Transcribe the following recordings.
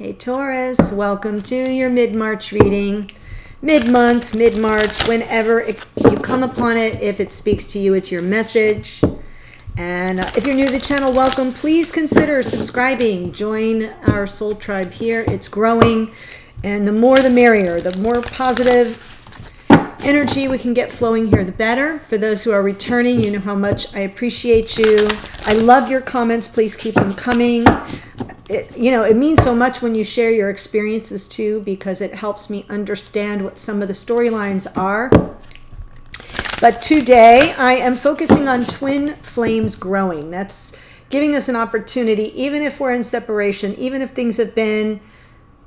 Hey Taurus, welcome to your mid-March reading. Mid-month, mid-March, whenever you come upon it, if it speaks to you, it's your message. And if you're new to the channel, welcome. Please consider subscribing. Join our soul tribe here. It's growing, and the more the merrier. The more positive energy we can get flowing here, the better. For those who are returning, you know how much I appreciate you. I love your comments. Please keep them coming. It means so much when you share your experiences too, because it helps me understand what some of the storylines are. But today I am focusing on twin flames growing. That's giving us an opportunity, even if we're in separation, even if things have been,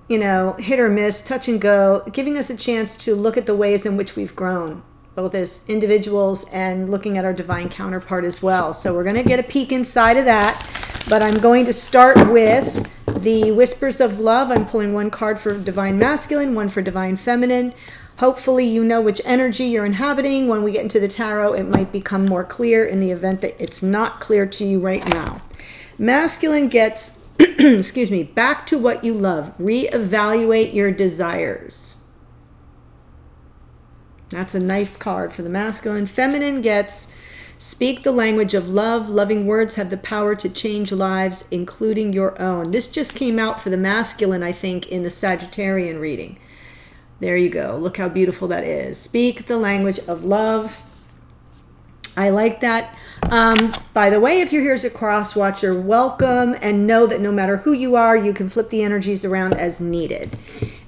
hit or miss, touch and go, giving us a chance to look at the ways in which we've grown, both as individuals and looking at our divine counterpart as well. So we're going to get a peek inside of that. But I'm going to start with the Whispers of Love. I'm pulling one card for Divine Masculine, one for Divine Feminine. Hopefully you know which energy you're inhabiting. When we get into the tarot, it might become more clear in the event that it's not clear to you right now. Masculine gets, excuse me, back to what you love. Reevaluate your desires. That's a nice card for the masculine. Feminine gets speak the language of love. Loving words have the power to change lives, including your own. This just came out for the masculine, I think, in the Sagittarian reading. There you go. Look how beautiful that is. Speak the language of love. I like that. By the way, if you're here as a cross watcher, welcome, and know that no matter who you are, you can flip the energies around as needed.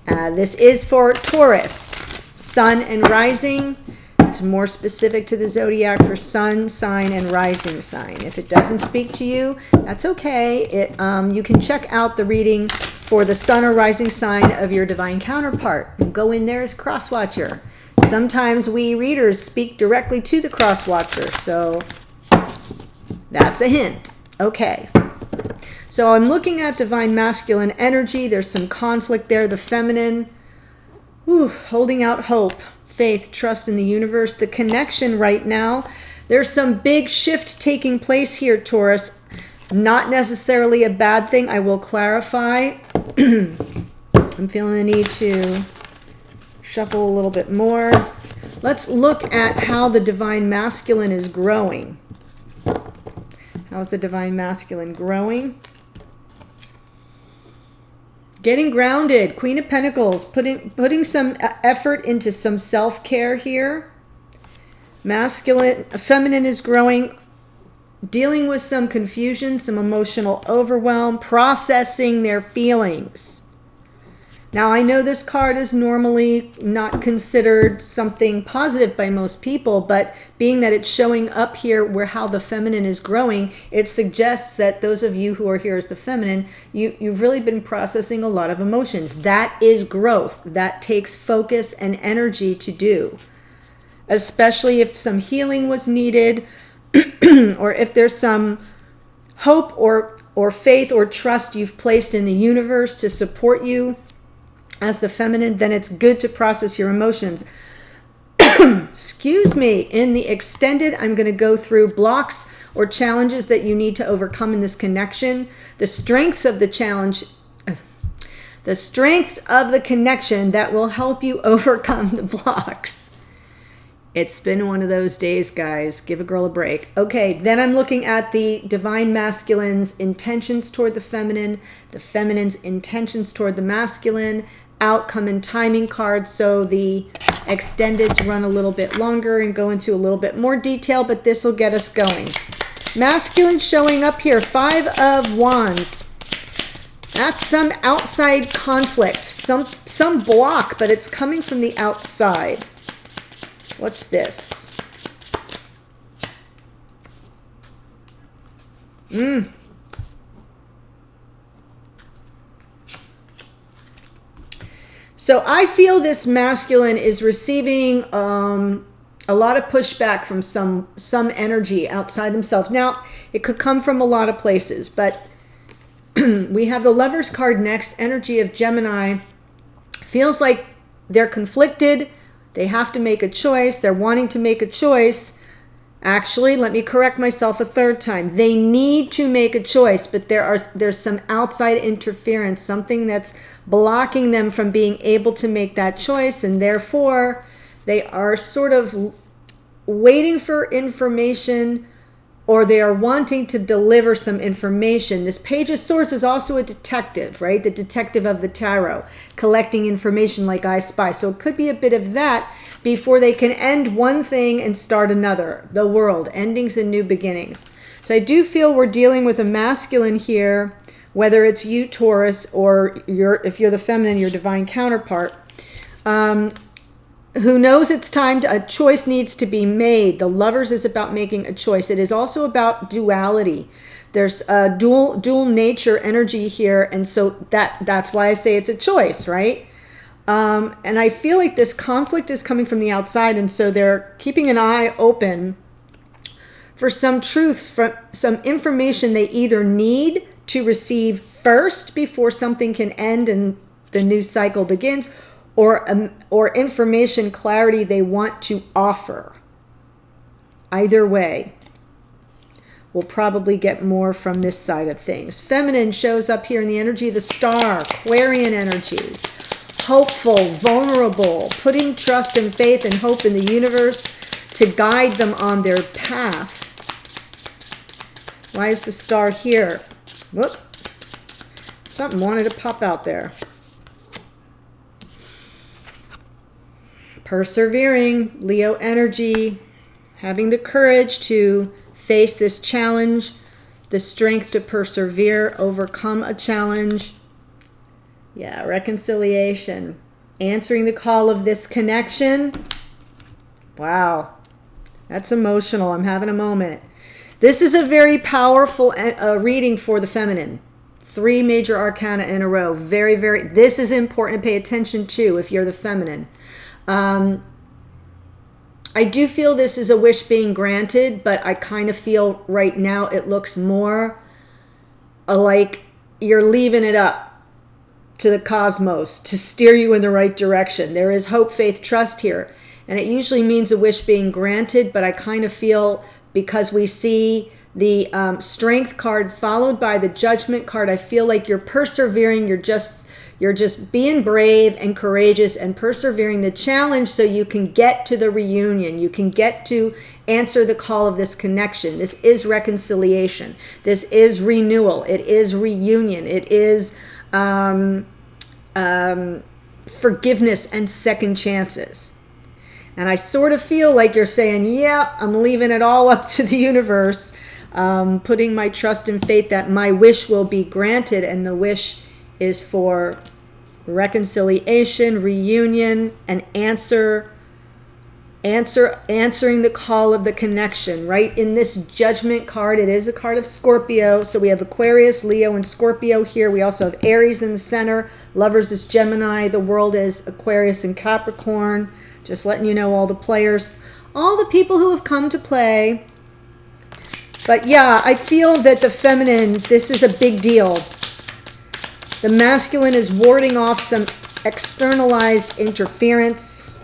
This is for Taurus, Sun and Rising. It's more specific to the zodiac for sun sign and rising sign. If it doesn't speak to you, that's okay. You can check out the reading for the sun or rising sign of your divine counterpart and go in there as cross watcher. Sometimes we readers speak directly to the cross watcher, so that's a hint. Okay. So I'm looking at divine masculine energy. There's some conflict there. The feminine, holding out hope. Faith, trust in the universe, the connection right now. There's some big shift taking place here, Taurus. Not necessarily a bad thing. I will clarify. I'm feeling the need to shuffle a little bit more. Let's look at how the divine masculine is growing. How's the divine masculine growing? Getting grounded, Queen of Pentacles, putting some effort into some self-care here. Feminine is growing, dealing with some confusion, some emotional overwhelm, processing their feelings. Now, I know this card is normally not considered something positive by most people, but being that it's showing up here where how the feminine is growing, it suggests that those of you who are here as the feminine, you've really been processing a lot of emotions. That is growth. That takes focus and energy to do, especially if some healing was needed or if there's some hope or faith or trust you've placed in the universe to support you as the feminine, then it's good to process your emotions. Excuse me. In the extended, I'm going to go through blocks or challenges that you need to overcome in this connection. The strengths of the challenge, the strengths of the connection that will help you overcome the blocks. It's been one of those days, guys. Give a girl a break. Okay, then I'm looking at the divine masculine's intentions toward the feminine's intentions toward the masculine, outcome and timing cards. So the extendeds run a little bit longer and go into a little bit more detail, but this will get us going. Masculine showing up here, 5 of Wands. That's some outside conflict, some block, but it's coming from the outside. What's this? So I feel this masculine is receiving a lot of pushback from some energy outside themselves. Now, it could come from a lot of places, but we have the Lovers card next. Energy of Gemini feels like they're conflicted. They have to make a choice. They're wanting to make a choice. Actually, let me correct myself a third time. They need to make a choice, but there's some outside interference, something that's blocking them from being able to make that choice, and therefore they are sort of waiting for information, or they are wanting to deliver some information. This Page of Swords is also a detective, right? The detective of the tarot, collecting information like I Spy. So it could be a bit of that before they can end one thing and start another. The world, endings and new beginnings. So I do feel we're dealing with a masculine here, whether it's you, Taurus, or if you're the feminine, your divine counterpart, who knows it's time a choice needs to be made. The Lovers is about making a choice. It is also about duality. There's a dual nature energy here, and so that's why I say it's a choice, right? And I feel like this conflict is coming from the outside, and so they're keeping an eye open for some truth, for some information they either need to receive first before something can end and the new cycle begins, or information clarity they want to offer. Either way, we'll probably get more from this side of things. Feminine shows up here in the energy of the star, Aquarian energy. Hopeful, vulnerable, putting trust and faith and hope in the universe to guide them on their path. Why is the star here? Whoop. Something wanted to pop out there. Persevering, Leo energy, having the courage to face this challenge, the strength to persevere, overcome a challenge. Yeah, reconciliation, answering the call of this connection. Wow, that's emotional. I'm having a moment. This is a very powerful reading for the feminine. 3 major arcana in a row. Very, very, this is important to pay attention to if you're the feminine. I do feel this is a wish being granted, but I kind of feel right now it looks more like you're leaving it up to the cosmos to steer you in the right direction. There is hope, faith, trust here. And it usually means a wish being granted, but I kind of feel because we see the strength card followed by the judgment card, I feel like you're persevering, you're just being brave and courageous and persevering the challenge so you can get to the reunion. You can get to answer the call of this connection. This is reconciliation. This is renewal. It is reunion. It is forgiveness and second chances. And I sort of feel like you're saying, yeah, I'm leaving it all up to the universe, putting my trust and faith that my wish will be granted, and the wish is for reconciliation, reunion, and answering the call of the connection. Right in this judgment card, it is a card of Scorpio. So we have Aquarius, Leo, and Scorpio here. We also have Aries in the center. Lovers is Gemini. The world is Aquarius and Capricorn. Just letting you know all the players, all the people who have come to play. But yeah, I feel that the feminine, this is a big deal. The masculine is warding off some externalized interference.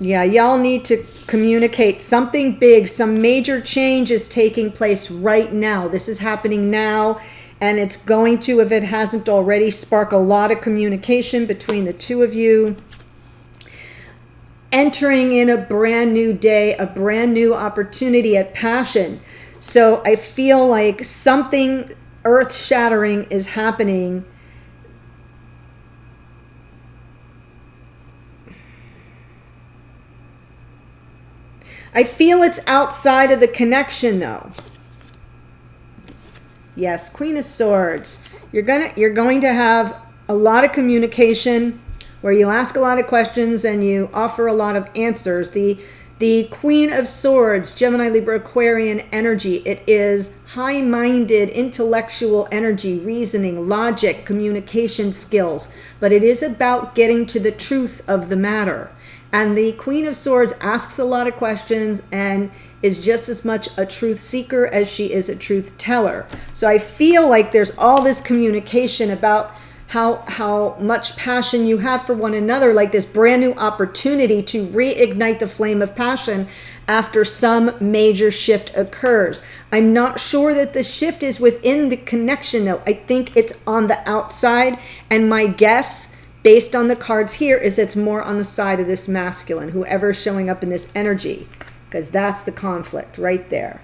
Yeah, y'all need to communicate something big. Some major change is taking place right now. This is happening now, and it's going to, if it hasn't already, spark a lot of communication between the two of you. Entering in a brand new day, a brand new opportunity at passion. So I feel like something earth-shattering is happening. I feel it's outside of the connection, though. Yes, Queen of Swords. You're going to have a lot of communication where you ask a lot of questions and you offer a lot of answers. The Queen of Swords, Gemini, Libra, Aquarian energy. It is high-minded, intellectual energy, reasoning, logic, communication skills. But it is about getting to the truth of the matter. And the Queen of Swords asks a lot of questions and is just as much a truth seeker as she is a truth teller. So I feel like there's all this communication about how much passion you have for one another, like this brand new opportunity to reignite the flame of passion. after some major shift occurs. I'm not sure that the shift is within the connection though. I think it's on the outside, and my guess based on the cards here is it's more on the side of this masculine, whoever's showing up in this energy, because that's the conflict right there.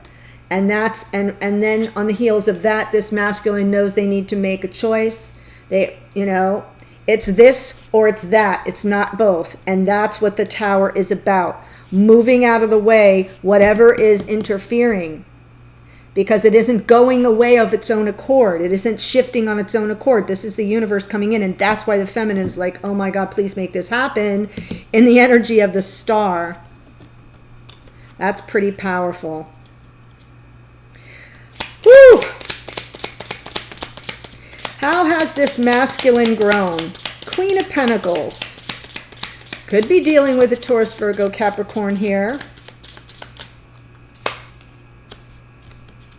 And that's and then on the heels of that, this masculine knows they need to make a choice. They, you know, it's this or it's that. It's not both. And that's what the Tower is about. Moving out of the way whatever is interfering, because it isn't going the way of its own accord. It isn't shifting on its own accord. This is the universe coming in, and that's why the feminine is like, oh my God, please make this happen, in the energy of the star. That's pretty powerful. Woo! How has this masculine grown? Queen of Pentacles. Could be dealing with a Taurus, Virgo, Capricorn here.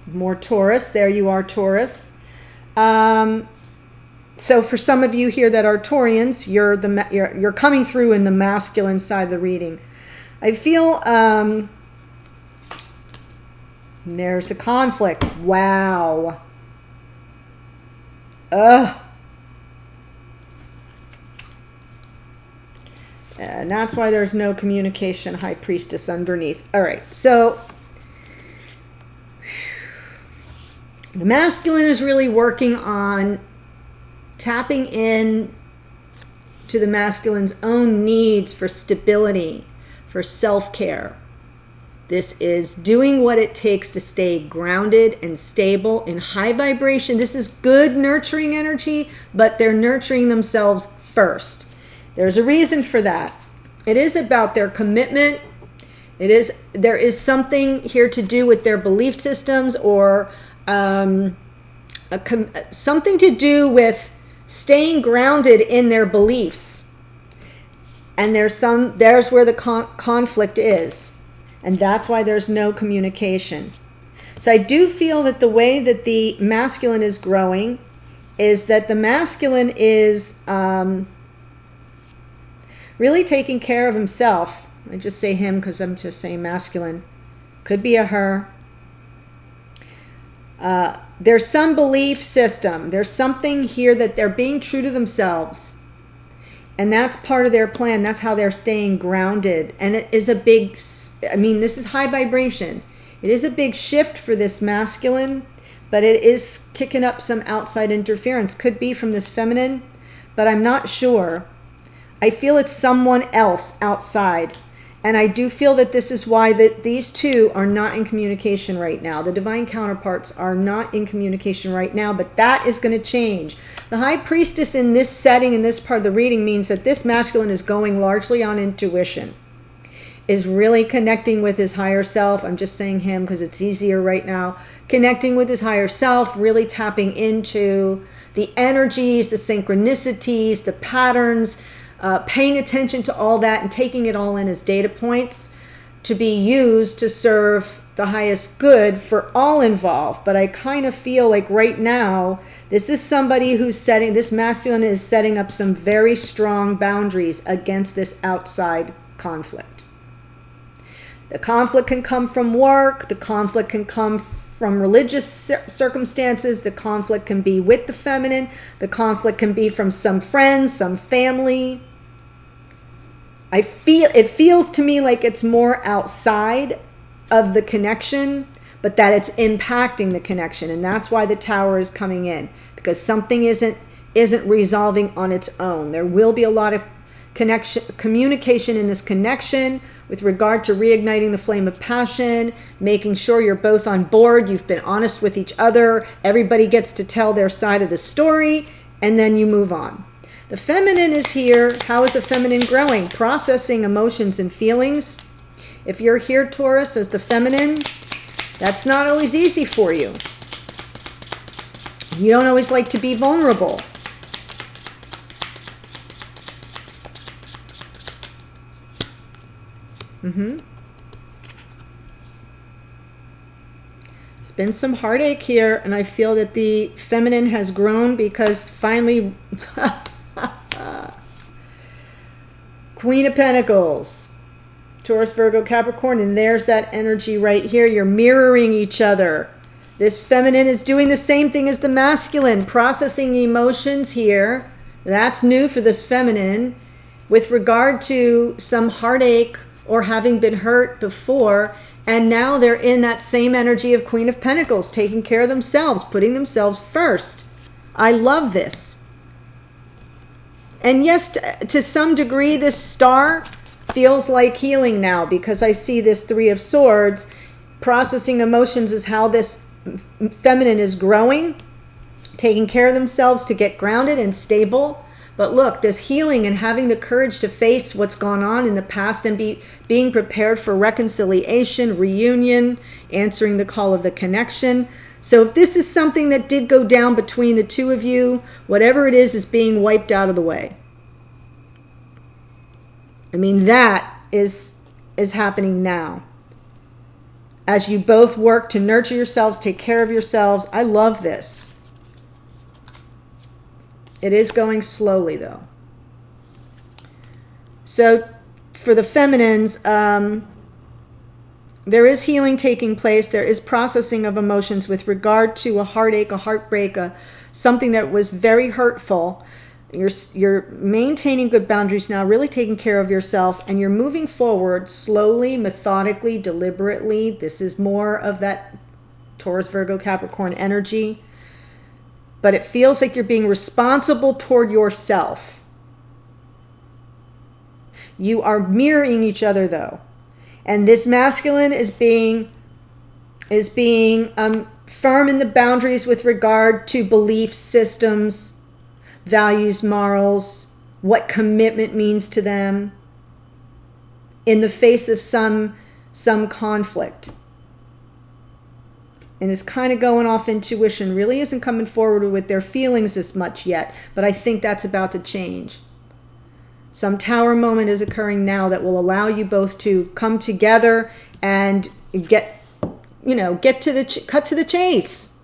More Taurus. There you are, Taurus. So for some of you here that are Taurians, you're coming through in the masculine side of the reading. I feel there's a conflict. Wow. Ugh. And that's why there's no communication, High Priestess underneath. All right, so the masculine is really working on tapping in to the masculine's own needs for stability, for self-care. This is doing what it takes to stay grounded and stable in high vibration. This is good nurturing energy, but they're nurturing themselves first. There's a reason for that. It is about their commitment. There is something here to do with their belief systems, or something to do with staying grounded in their beliefs. And there's where the conflict is. And that's why there's no communication. So I do feel that the way that the masculine is growing is that the masculine is really taking care of himself. I just say him because I'm just saying masculine. Could be a her. There's some belief system. There's something here that they're being true to themselves. And that's part of their plan. That's how they're staying grounded. And it is a big, I mean, this is high vibration. It is a big shift for this masculine, but it is kicking up some outside interference. Could be from this feminine, but I'm not sure. I feel it's someone else outside. And I do feel that this is why these two are not in communication right now. The divine counterparts are not in communication right now, but that is going to change. The High Priestess in this setting, in this part of the reading, means that this masculine is going largely on intuition, is really connecting with his higher self. I'm just saying him because it's easier right now. Connecting with his higher self, really tapping into the energies, the synchronicities, the patterns, paying attention to all that and taking it all in as data points to be used to serve the highest good for all involved. But I kind of feel like right now, this is somebody who's this masculine is setting up some very strong boundaries against this outside conflict. The conflict can come from work, the conflict can come from religious circumstances, the conflict can be with the feminine, the conflict can be from some friends, some family. It feels to me like it's more outside of the connection, but that it's impacting the connection. And that's why the Tower is coming in, because something isn't resolving on its own. There will be a lot of communication in this connection with regard to reigniting the flame of passion, making sure you're both on board, you've been honest with each other, everybody gets to tell their side of the story, and then you move on. The feminine is here. How is the feminine growing? Processing emotions and feelings. If you're here, Taurus, as the feminine, that's not always easy for you. You don't always like to be vulnerable. There's been some heartache here, and I feel that the feminine has grown because finally... Queen of Pentacles. Taurus, Virgo, Capricorn, and there's that energy right here. You're mirroring each other. This feminine is doing the same thing as the masculine, processing emotions here. That's new for this feminine with regard to some heartache or having been hurt before. And now they're in that same energy of Queen of Pentacles, taking care of themselves, putting themselves first. I love this. And yes, to some degree, this star feels like healing now, because I see this Three of Swords. Processing emotions is how this feminine is growing, taking care of themselves to get grounded and stable. But look, this healing and having the courage to face what's gone on in the past and being prepared for reconciliation, reunion, answering the call of the connection. So if this is something that did go down between the two of you, whatever it is being wiped out of the way. I mean, that is happening now. As you both work to nurture yourselves, take care of yourselves. I love this. It is going slowly, though. So for the feminines, there is healing taking place. There is processing of emotions with regard to a heartache, a heartbreak, something that was very hurtful. You're maintaining good boundaries now, really taking care of yourself, and you're moving forward slowly, methodically, deliberately. This is more of that Taurus, Virgo, Capricorn energy. But it feels like you're being responsible toward yourself. You are mirroring each other, though. And this masculine is being firm in the boundaries with regard to belief systems, values, morals, what commitment means to them in the face of some conflict. And is kind of going off intuition, really isn't coming forward with their feelings as much yet, but I think that's about to change. Some tower moment is occurring now that will allow you both to come together and cut to the chase,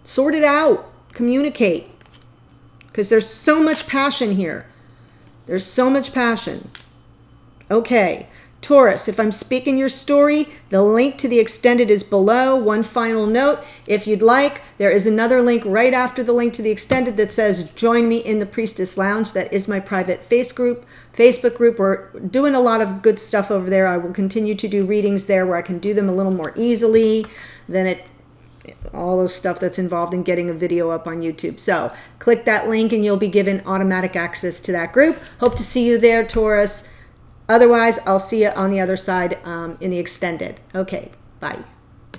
sort it out, communicate. Because there's so much passion here. There's so much passion. Okay, Taurus, if I'm speaking your story, the link to the extended is below. One final note, if you'd like, there is another link right after the link to the extended that says, join me in the Priestess Lounge. That is my private Facebook group. We're doing a lot of good stuff over there. I will continue to do readings there where I can do them a little more easily than all those stuff that's involved in getting a video up on YouTube. So click that link and you'll be given automatic access to that group. Hope to see you there, Taurus. Otherwise, I'll see you on the other side in the extended. Okay, bye.